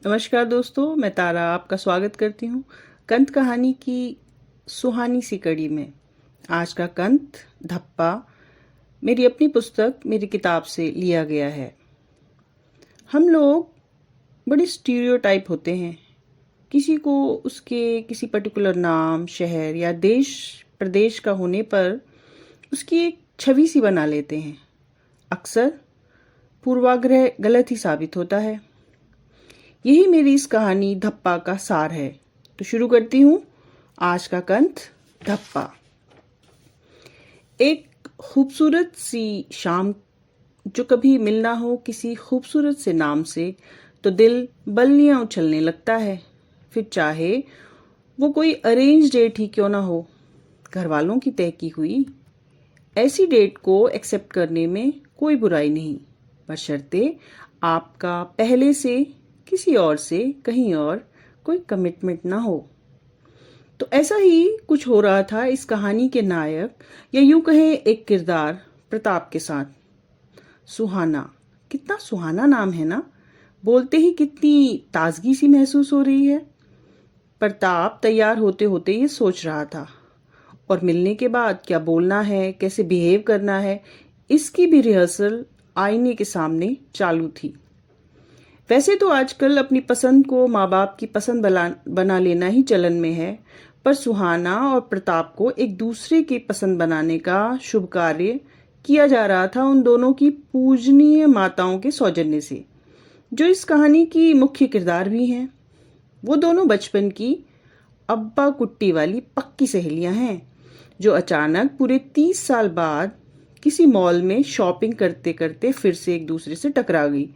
नमस्कार दोस्तों, मैं तारा आपका स्वागत करती हूँ कंत कहानी की सुहानी सी कड़ी में। आज का कंत धप्पा मेरी अपनी पुस्तक मेरी किताब से लिया गया है। हम लोग बड़े स्टीरियोटाइप होते हैं। किसी को उसके किसी पर्टिकुलर नाम, शहर या देश प्रदेश का होने पर उसकी एक छवि सी बना लेते हैं। अक्सर पूर्वाग्रह गलत ही साबित होता है। यही मेरी इस कहानी धप्पा का सार है। तो शुरू करती हूँ आज का कंत धप्पा। एक खूबसूरत सी शाम, जो कभी मिलना हो किसी खूबसूरत से नाम से तो दिल बल्लियां उछलने लगता है। फिर चाहे वो कोई अरेंज डेट ही क्यों ना हो, घर वालों की तय की हुई, ऐसी डेट को एक्सेप्ट करने में कोई बुराई नहीं, बशर्ते आपका पहले से किसी और से कहीं और कोई कमिटमेंट ना हो। तो ऐसा ही कुछ हो रहा था इस कहानी के नायक या यूं कहें एक किरदार प्रताप के साथ। सुहाना, कितना सुहाना नाम है ना। बोलते ही कितनी ताजगी सी महसूस हो रही है। प्रताप तैयार होते होते ये सोच रहा था, और मिलने के बाद क्या बोलना है, कैसे बिहेव करना है, इसकी भी रिहर्सल आईने के सामने चालू थी। वैसे तो आजकल अपनी पसंद को माँ बाप की पसंद बना लेना ही चलन में है, पर सुहाना और प्रताप को एक दूसरे की पसंद बनाने का शुभ कार्य किया जा रहा था उन दोनों की पूजनीय माताओं के सौजन्य से, जो इस कहानी की मुख्य किरदार भी हैं। वो दोनों बचपन की अब्बा कुट्टी वाली पक्की सहेलियां हैं, जो अचानक पूरे 30 साल बाद किसी मॉल में शॉपिंग करते करते फिर से एक दूसरे से टकरा गई,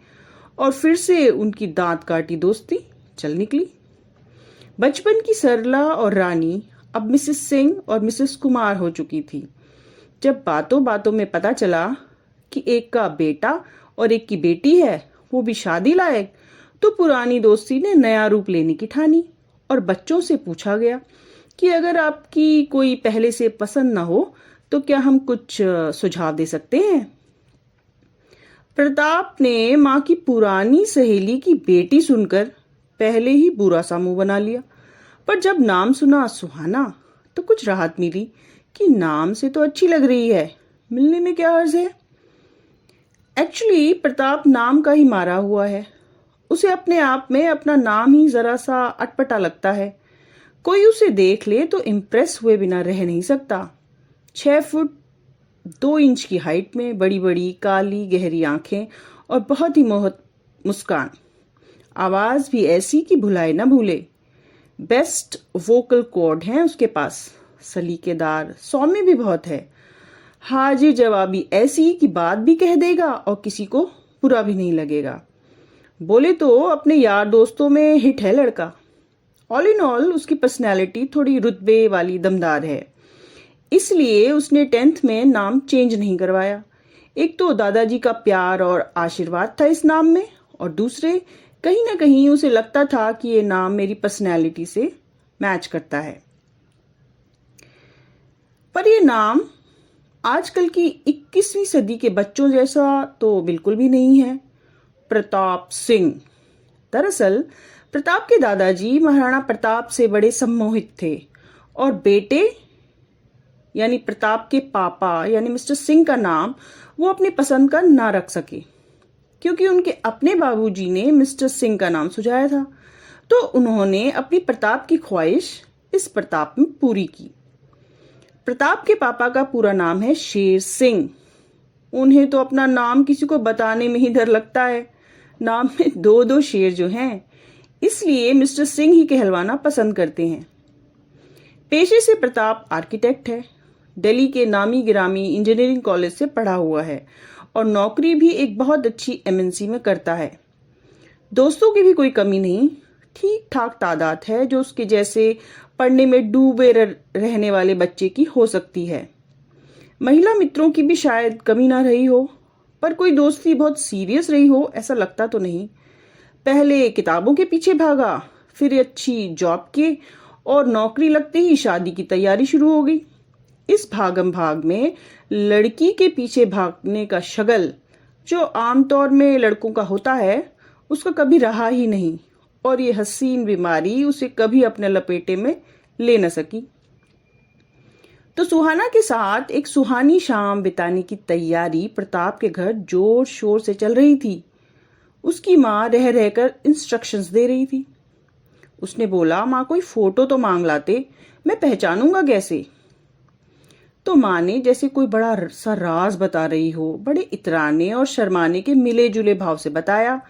और फिर से उनकी दांत काटी दोस्ती चल निकली। बचपन की सरला और रानी अब मिसेस सिंह और मिसेस कुमार हो चुकी थी। जब बातों बातों में पता चला कि एक का बेटा और एक की बेटी है, वो भी शादी लायक, तो पुरानी दोस्ती ने नया रूप लेने की ठानी, और बच्चों से पूछा गया कि अगर आपकी कोई पहले से पसंद ना हो तो क्या हम कुछ सुझाव दे सकते हैं। प्रताप ने माँ की पुरानी सहेली की बेटी सुनकर पहले ही बुरा सा मुंह बना लिया, पर जब नाम सुना सुहाना तो कुछ राहत मिली कि नाम से तो अच्छी लग रही है, मिलने में क्या अर्ज है। एक्चुअली प्रताप नाम का ही मारा हुआ है। उसे अपने आप में अपना नाम ही जरा सा अटपटा लगता है। कोई उसे देख ले तो इम्प्रेस हुए बिना रह नहीं सकता। 6 फुट 2 इंच की हाइट में, बड़ी बड़ी काली गहरी आंखें और बहुत ही मोहक मुस्कान। आवाज भी ऐसी कि भुलाए ना भूले। बेस्ट वोकल कॉर्ड हैं उसके पास, सलीकेदार, सौम्य भी बहुत है। हाजिर जवाबी ऐसी कि बात भी कह देगा और किसी को बुरा भी नहीं लगेगा। बोले तो अपने यार दोस्तों में हिट है लड़का। ऑल इन ऑल उसकी पर्सनैलिटी थोड़ी रुतबे वाली दमदार है, इसलिए उसने 10th में नाम चेंज नहीं करवाया। एक तो दादाजी का प्यार और आशीर्वाद था इस नाम में, और दूसरे कहीं ना कहीं उसे लगता था कि ये नाम मेरी पर्सनैलिटी से मैच करता है। पर ये नाम आजकल की 21वीं सदी के बच्चों जैसा तो बिल्कुल भी नहीं है। प्रताप सिंह। दरअसल प्रताप के दादाजी महाराणा प्रताप से बड़े सम्मोहित थे, और बेटे यानी प्रताप के पापा यानी मिस्टर सिंह का नाम वो अपनी पसंद का ना रख सके, क्योंकि उनके अपने बाबूजी ने मिस्टर सिंह का नाम सुझाया था। तो उन्होंने अपनी प्रताप की ख्वाहिश इस प्रताप में पूरी की। प्रताप के पापा का पूरा नाम है शेर सिंह। उन्हें तो अपना नाम किसी को बताने में ही डर लगता है। नाम में 2-2 शेर जो हैं, इसलिए मिस्टर सिंह ही कहलवाना पसंद करते हैं। पेशे से प्रताप आर्किटेक्ट है। दिल्ली के नामी गिरामी इंजीनियरिंग कॉलेज से पढ़ा हुआ है, और नौकरी भी एक बहुत अच्छी एमएनसी में करता है। दोस्तों की भी कोई कमी नहीं, ठीक ठाक तादाद है जो उसके जैसे पढ़ने में डूबे रहने वाले बच्चे की हो सकती है। महिला मित्रों की भी शायद कमी ना रही हो, पर कोई दोस्ती बहुत सीरियस रही हो ऐसा लगता तो नहीं। पहले किताबों के पीछे भागा, फिर अच्छी जॉब के, और नौकरी लगते ही शादी की तैयारी शुरू हो गई। इस भागम भाग में लड़की के पीछे भागने का शगल, जो आमतौर में लड़कों का होता है, उसका कभी रहा ही नहीं, और ये हसीन बीमारी उसे कभी अपने लपेटे में ले न सकी। तो सुहाना के साथ एक सुहानी शाम बिताने की तैयारी प्रताप के घर जोर शोर से चल रही थी। उसकी माँ रह रहकर इंस्ट्रक्शंस दे रही थी। उसने बोला, माँ कोई फोटो तो मांग लाते, मैं पहचानूंगा कैसे। तो माँ ने जैसे कोई बड़ा सा राज बता रही हो, बड़े इतराने और शर्माने के मिले जुले भाव से बताया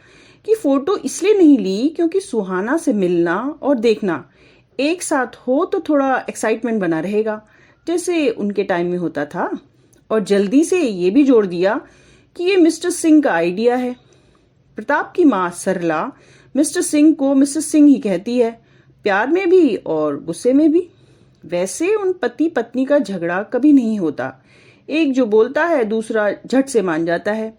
कि फोटो इसलिए नहीं ली क्योंकि सुहाना से मिलना और देखना एक साथ हो तो थोड़ा एक्साइटमेंट बना रहेगा, जैसे उनके टाइम में होता था। और जल्दी से ये भी जोड़ दिया कि ये मिस्टर सिंह का आइडिया है। प्रताप की माँ सरला मिस्टर सिंह को मिस्टर सिंह ही कहती है, प्यार में भी और गुस्से में भी। वैसे उन पति पत्नी का झगड़ा कभी नहीं होता, एक जो बोलता है दूसरा झट से मान जाता है।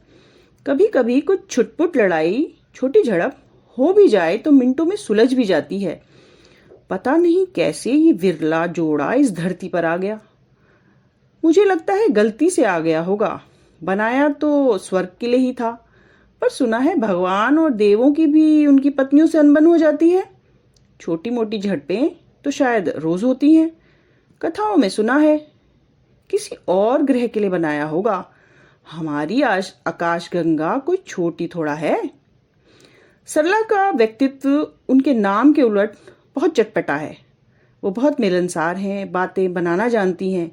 कभी कभी कुछ छुटपुट लड़ाई, छोटी झड़प हो भी जाए तो मिनटों में सुलझ भी जाती है। पता नहीं कैसे ये विरला जोड़ा इस धरती पर आ गया। मुझे लगता है गलती से आ गया होगा, बनाया तो स्वर्ग के लिए ही था, पर सुना है भगवान और देवों की भी उनकी पत्नियों से अनबन हो जाती है। छोटी मोटी झड़पें तो शायद रोज होती हैं। कथाओं में सुना है किसी और ग्रह के लिए बनाया होगा। हमारी आकाश गंगा कोई छोटी थोड़ा है। सरला का व्यक्तित्व उनके नाम के उलट बहुत चटपटा है। वो बहुत मिलनसार हैं, बातें बनाना जानती हैं,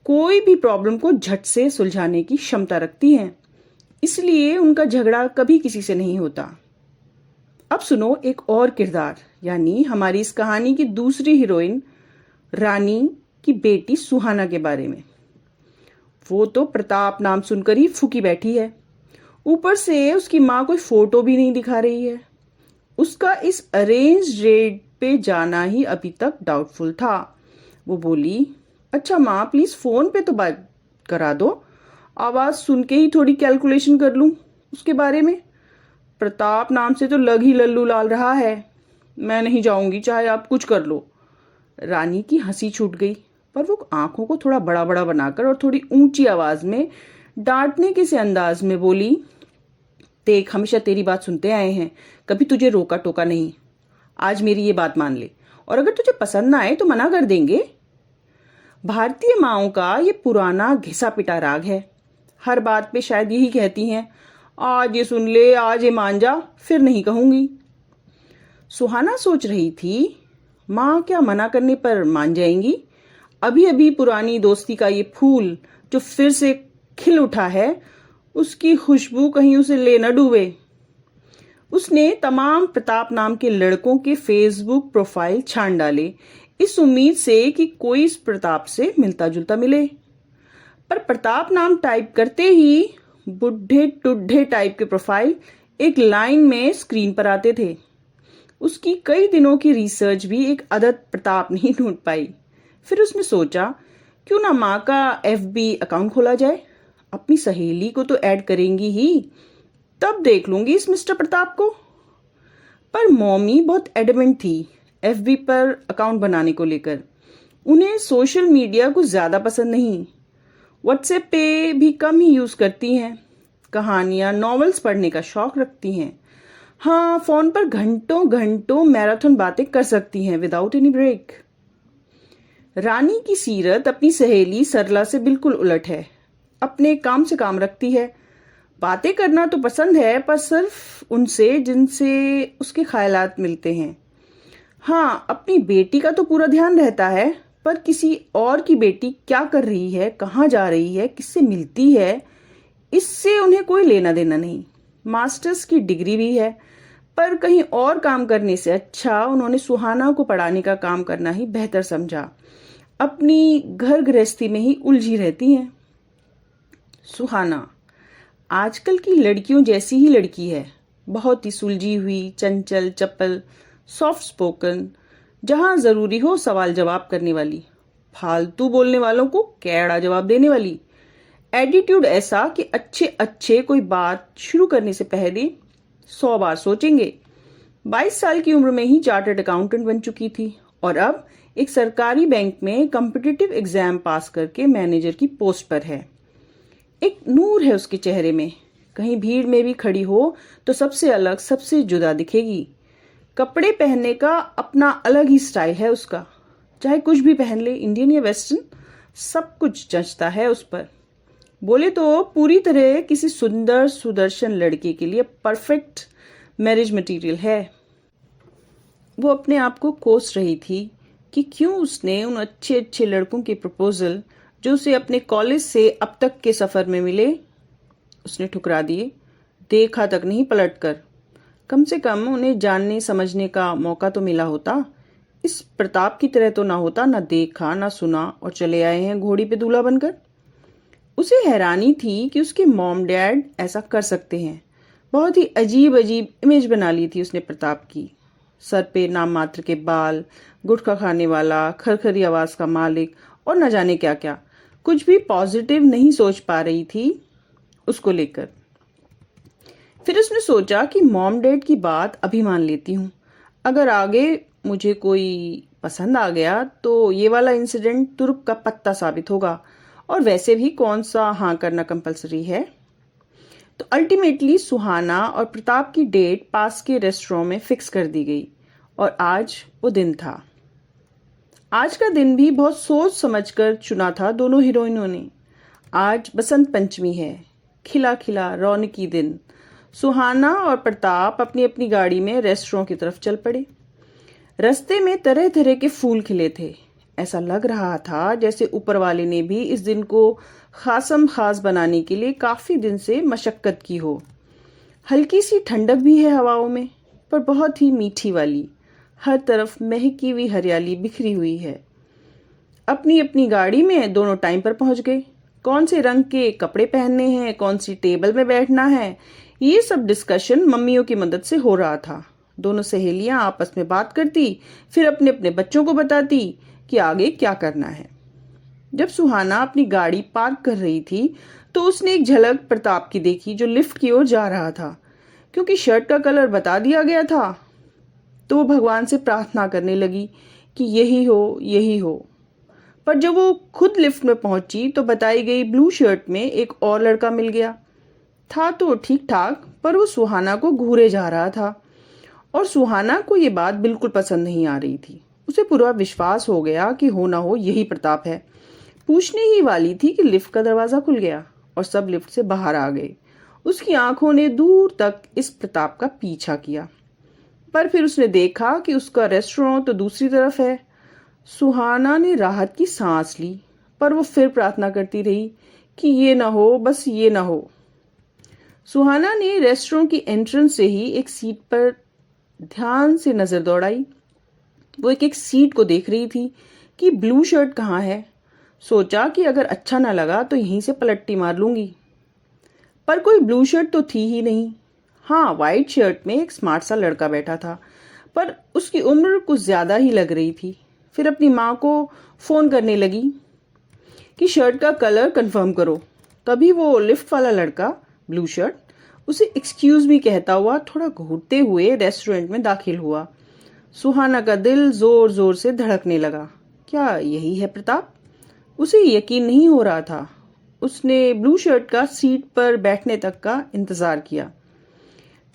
कोई भी प्रॉब्लम को झट से सुलझाने की क्षमता रखती हैं। इसलिए उनका झगड़ा कभी किसी से नहीं होता। अब सुनो एक और किरदार, यानी हमारी इस कहानी की दूसरी हीरोइन रानी की बेटी सुहाना के बारे में। वो तो प्रताप नाम सुनकर ही फूकी बैठी है। ऊपर से उसकी माँ कोई फोटो भी नहीं दिखा रही है। उसका इस अरेंज डेट पे जाना ही अभी तक डाउटफुल था। वो बोली, अच्छा माँ प्लीज फोन पे तो बात करा दो, आवाज सुन के ही थोड़ी कैलकुलेशन कर लूं उसके बारे में। प्रताप नाम से तो लग ही लल्लू लाल रहा है। मैं नहीं जाऊंगी चाहे आप कुछ कर लो। रानी की हंसी छूट गई, पर वो आंखों को थोड़ा बड़ा बड़ा बनाकर और थोड़ी ऊंची आवाज में डांटने के से अंदाज में बोली, देख हमेशा तेरी बात सुनते आए हैं, कभी तुझे रोका टोका नहीं। आज मेरी ये बात मान ले, और अगर तुझे पसंद ना आए तो मना कर देंगे। भारतीय माओं का ये पुराना घिसा पिटा राग है। हर बात पे शायद यही कहती हैं, आज ये सुन ले, आज ये मान जा, फिर नहीं कहूंगी। सुहाना सोच रही थी, माँ क्या मना करने पर मान जाएंगी? अभी अभी पुरानी दोस्ती का ये फूल जो फिर से खिल उठा है, उसकी खुशबू कहीं उसे ले न डूबे। उसने तमाम प्रताप नाम के लड़कों के फेसबुक प्रोफाइल छान डाले, इस उम्मीद से कि कोई इस प्रताप से मिलता जुलता मिले। पर प्रताप नाम टाइप करते ही बुढ़े टुड्ढे टाइप के प्रोफाइल एक लाइन में स्क्रीन पर आते थे। उसकी कई दिनों की रिसर्च भी एक आदत प्रताप नहीं ढूंढ पाई। फिर उसने सोचा, क्यों ना माँ का FB अकाउंट खोला जाए, अपनी सहेली को तो ऐड करेंगी ही, तब देख लूंगी इस मिस्टर प्रताप को। पर मॉमी बहुत एडमेंट थी FB पर अकाउंट बनाने को लेकर। उन्हें सोशल मीडिया कुछ ज्यादा पसंद नहीं। व्हाट्सएप पे भी कम ही यूज करती हैं। कहानियां नॉवेल्स पढ़ने का शौक रखती हैं। हाँ, फोन पर घंटों घंटों मैराथन बातें कर सकती हैं विदाउट एनी ब्रेक। रानी की सीरत अपनी सहेली सरला से बिल्कुल उलट है। अपने काम से काम रखती है। बातें करना तो पसंद है, पर सिर्फ उनसे जिनसे उसके ख्यालात मिलते हैं। हाँ, अपनी बेटी का तो पूरा ध्यान रहता है, पर किसी और की बेटी क्या कर रही है, कहाँ जा रही है, किससे मिलती है, इससे उन्हें कोई लेना देना नहीं। मास्टर्स की डिग्री भी है, पर कहीं और काम करने से अच्छा उन्होंने सुहाना को पढ़ाने का काम करना ही बेहतर समझा। अपनी घर गृहस्थी में ही उलझी रहती हैं। सुहाना आजकल की लड़कियों जैसी ही लड़की है, बहुत ही सुलझी हुई, चंचल, चपल, सॉफ्ट स्पोकन, जहां जरूरी हो सवाल जवाब करने वाली, फालतू बोलने वालों को कैड़ा जवाब देने वाली। एटीट्यूड ऐसा कि अच्छे अच्छे कोई बात शुरू करने से पहले 100 बार सोचेंगे। 22 साल की उम्र में ही चार्टर्ड अकाउंटेंट बन चुकी थी और अब एक सरकारी बैंक में कॉम्पिटिटिव एग्जाम पास करके मैनेजर की पोस्ट पर है। एक नूर है उसके चेहरे में। कहीं भीड़ में भी खड़ी हो तो सबसे अलग, सबसे जुदा दिखेगी। कपड़े पहनने का अपना अलग ही स्टाइल है उसका। चाहे कुछ भी पहन ले, इंडियन या वेस्टर्न, सब कुछ जचता है उस पर। बोले तो पूरी तरह किसी सुंदर सुदर्शन लड़के के लिए परफेक्ट मैरिज मटेरियल है। वो अपने आप को कोस रही थी कि क्यों उसने उन अच्छे अच्छे लड़कों के प्रपोजल जो उसे अपने कॉलेज से अब तक के सफ़र में मिले, उसने ठुकरा दिए। देखा तक नहीं पलटकर। कम से कम उन्हें जानने समझने का मौका तो मिला होता। इस प्रताप की तरह तो ना होता, ना देखा ना सुना और चले आए हैं घोड़ी पे दूल्हा बनकर। उसे हैरानी थी कि उसके मॉम डैड ऐसा कर सकते हैं। बहुत ही अजीब अजीब इमेज बना ली थी उसने प्रताप की। सर पे नाम मात्र के बाल, गुटखा खाने वाला, खरखरी आवाज का मालिक और न जाने क्या क्या। कुछ भी पॉजिटिव नहीं सोच पा रही थी उसको लेकर। फिर उसने सोचा कि मॉम डैड की बात अभी मान लेती हूँ। अगर आगे मुझे कोई पसंद आ गया तो ये वाला इंसिडेंट तुरुप का पत्ता साबित होगा। और वैसे भी कौन सा हाँ करना कंपलसरी है। तो अल्टीमेटली सुहाना और प्रताप की डेट पास के रेस्टोरेंट में फिक्स कर दी गई और आज वो दिन था। आज का दिन भी बहुत सोच समझकर चुना था दोनों हीरोइनों ने। आज बसंत पंचमी है, खिला खिला रौनकी दिन। सुहाना और प्रताप अपनी अपनी गाड़ी में रेस्टोरेंट की तरफ चल पड़े। रास्ते में तरह तरह के फूल खिले थे। ऐसा लग रहा था जैसे ऊपर वाले ने भी इस दिन को खासम खास बनाने के लिए काफी दिन से मशक्कत की हो। हल्की सी ठंडक भी है हवाओं में, पर बहुत ही मीठी वाली। हर तरफ महकी हुई हरियाली बिखरी हुई है। अपनी अपनी गाड़ी में दोनों टाइम पर पहुंच गए। कौन से रंग के कपड़े पहनने हैं, कौन सी टेबल में बैठना है, ये सब डिस्कशन मम्मियों की मदद से हो रहा था। दोनों सहेलियां आपस में बात करती, फिर अपने अपने बच्चों को बताती कि आगे क्या करना है। जब सुहाना अपनी गाड़ी पार्क कर रही थी तो उसने एक झलक प्रताप की देखी जो लिफ्ट की ओर जा रहा था। क्योंकि शर्ट का कलर बता दिया गया था तो वो भगवान से प्रार्थना करने लगी कि यही हो, यही हो। पर जब वो खुद लिफ्ट में पहुंची तो बताई गई ब्लू शर्ट में एक और लड़का मिल गया। था तो ठीक ठाक, पर वो सुहाना को घूरे जा रहा था और सुहाना को ये बात बिल्कुल पसंद नहीं आ रही थी। उसे पूरा विश्वास हो गया कि हो ना हो यही प्रताप है। पूछने ही वाली थी कि लिफ्ट का दरवाजा खुल गया और सब लिफ्ट से बाहर आ गए। उसकी आंखों ने दूर तक इस प्रताप का पीछा किया, पर फिर उसने देखा कि उसका रेस्टोरेंट तो दूसरी तरफ है। सुहाना ने राहत की सांस ली, पर वो फिर प्रार्थना करती रही कि ये ना हो, बस ये ना हो। सुहाना ने रेस्टोरेंट की एंट्रेंस से ही एक सीट पर ध्यान से नजर दौड़ाई। वो एक एक सीट को देख रही थी कि ब्लू शर्ट कहाँ है। सोचा कि अगर अच्छा ना लगा तो यहीं से पलट्टी मार लूंगी, पर कोई ब्लू शर्ट तो थी ही नहीं। हाँ, वाइट शर्ट में एक स्मार्ट सा लड़का बैठा था, पर उसकी उम्र कुछ ज्यादा ही लग रही थी। फिर अपनी माँ को फोन करने लगी कि शर्ट का कलर कंफर्म करो। तभी वो लिफ्ट वाला लड़का, ब्लू शर्ट, उसे एक्सक्यूज मी कहता हुआ थोड़ा घूरते हुए रेस्टोरेंट में दाखिल हुआ। सुहाना का दिल जोर जोर से धड़कने लगा। क्या यही है प्रताप? उसे यकीन नहीं हो रहा था। उसने ब्लू शर्ट का सीट पर बैठने तक का इंतजार किया।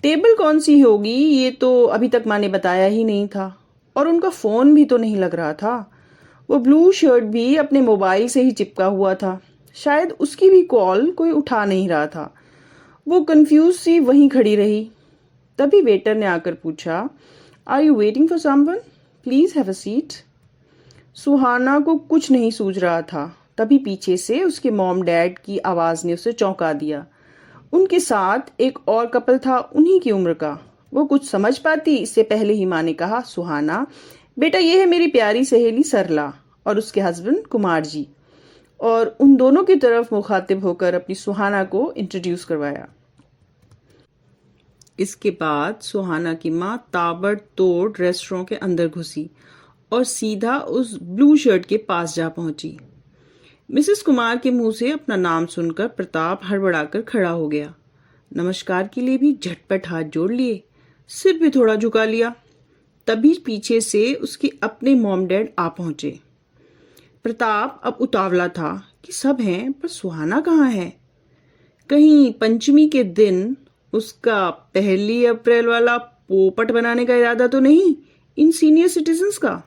टेबल कौन सी होगी ये तो अभी तक माँ ने बताया ही नहीं था, और उनका फोन भी तो नहीं लग रहा था। वो ब्लू शर्ट भी अपने मोबाइल से ही चिपका हुआ था। शायद उसकी भी कॉल कोई उठा नहीं रहा था। वो कंफ्यूज सी वहीं खड़ी रही। तभी वेटर ने आकर पूछा, are you waiting for someone? Please have a seat. Suhana को कुछ नहीं सूझ रहा था। तभी पीछे से उसके मॉम डैड की आवाज ने उसे चौंका दिया। उनके साथ एक और कपल था, उन्हीं की उम्र का। वो कुछ समझ पाती इससे पहले ही माँ ने कहा, सुहाना बेटा ये है मेरी प्यारी सहेली सरला और उसके हस्बैंड कुमार जी। और उन दोनों की तरफ मुखातिब होकर अपनी सुहाना को इंट्रोड्यूस करवाया। इसके बाद सुहाना की माँ ताबड़तोड़ रेस्टोरेंट के अंदर घुसी और सीधा उस ब्लू शर्ट के पास जा पहुंची। मिसेस कुमार के मुंह से अपना नाम सुनकर प्रताप हड़बड़ाकर खड़ा हो गया। नमस्कार के लिए भी झटपट हाथ जोड़ लिए, सिर भी थोड़ा झुका लिया। तभी पीछे से उसके अपने मॉम डैड आ पहुंचे। प्रताप अब उतावला था कि सब हैं, पर सुहाना कहाँ है? कहीं पंचमी के दिन उसका 1 अप्रैल वाला पोपट बनाने का इरादा तो नहीं इन सीनियर सिटीजन्स का।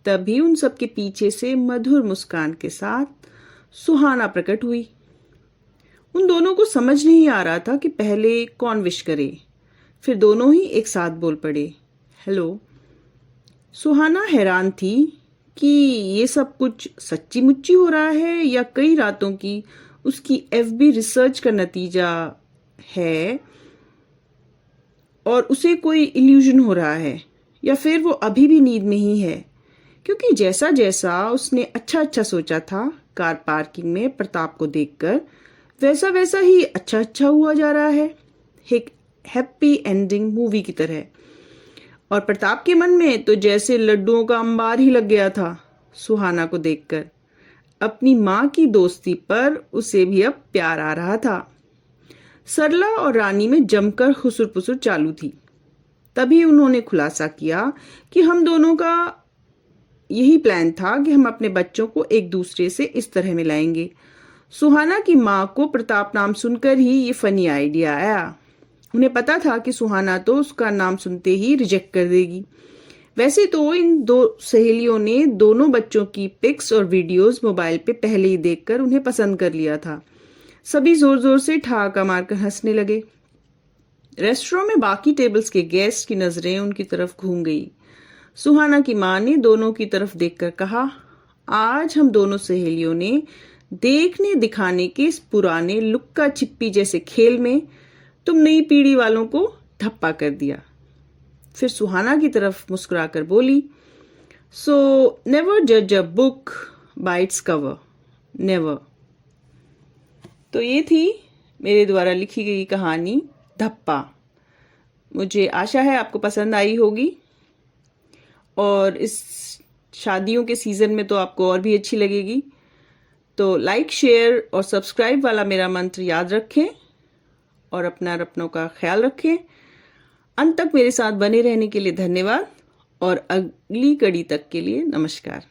तभी उन सबके पीछे से मधुर मुस्कान के साथ सुहाना प्रकट हुई। उन दोनों को समझ नहीं आ रहा था कि पहले कौन विश करे। फिर दोनों ही एक साथ बोल पड़े, हेलो। सुहाना हैरान थी कि ये सब कुछ सच्ची मुच्ची हो रहा है या कई रातों की उसकी एफबी रिसर्च का नतीजा है और उसे कोई इल्यूजन हो रहा है, या फिर वो अभी भी नींद में ही है। क्योंकि जैसा जैसा उसने अच्छा अच्छा सोचा था कार पार्किंग में प्रताप को देखकर, वैसा वैसा ही अच्छा अच्छा हुआ जा रहा है, एक हैप्पी एंडिंग मूवी की तरह। और प्रताप के मन में तो जैसे लड्डुओं का अंबार ही लग गया था सुहाना को देखकर। अपनी माँ की दोस्ती पर उसे भी अब प्यार आ रहा था। सरला और रानी में जमकर खुसुर पुसुर चालू थी। तभी उन्होंने खुलासा किया कि हम दोनों का यही प्लान था कि हम अपने बच्चों को एक दूसरे से इस तरह मिलाएंगे। सुहाना की माँ को प्रताप नाम सुनकर ही ये फनी आइडिया आया। उन्हें पता था कि सुहाना तो उसका नाम सुनते ही रिजेक्ट कर देगी। वैसे तो इन दो सहेलियों ने दोनों बच्चों की पिक्स और वीडियोस मोबाइल पे पहले ही देखकर उन्हें पसंद कर लिया था। सभी जोर जोर से ठहाका मारकर हंसने लगे। रेस्टोरेंट में बाकी टेबल्स के गेस्ट की नजरें उनकी तरफ घूम गई। सुहाना की माँ ने दोनों की तरफ देखकर कहा, आज हम दोनों सहेलियों ने देखने दिखाने के इस पुराने लुक्का छिप्पी जैसे खेल में तुम नई पीढ़ी वालों को धप्पा कर दिया। फिर सुहाना की तरफ मुस्कुराकर बोली, सो नेवर जज a book by its cover, never. तो ये थी मेरे द्वारा लिखी गई कहानी धप्पा। मुझे आशा है आपको पसंद आई होगी और इस शादियों के सीज़न में तो आपको और भी अच्छी लगेगी। तो लाइक, शेयर और सब्सक्राइब वाला मेरा मंत्र याद रखें और अपनों का ख्याल रखें। अंत तक मेरे साथ बने रहने के लिए धन्यवाद और अगली कड़ी तक के लिए नमस्कार।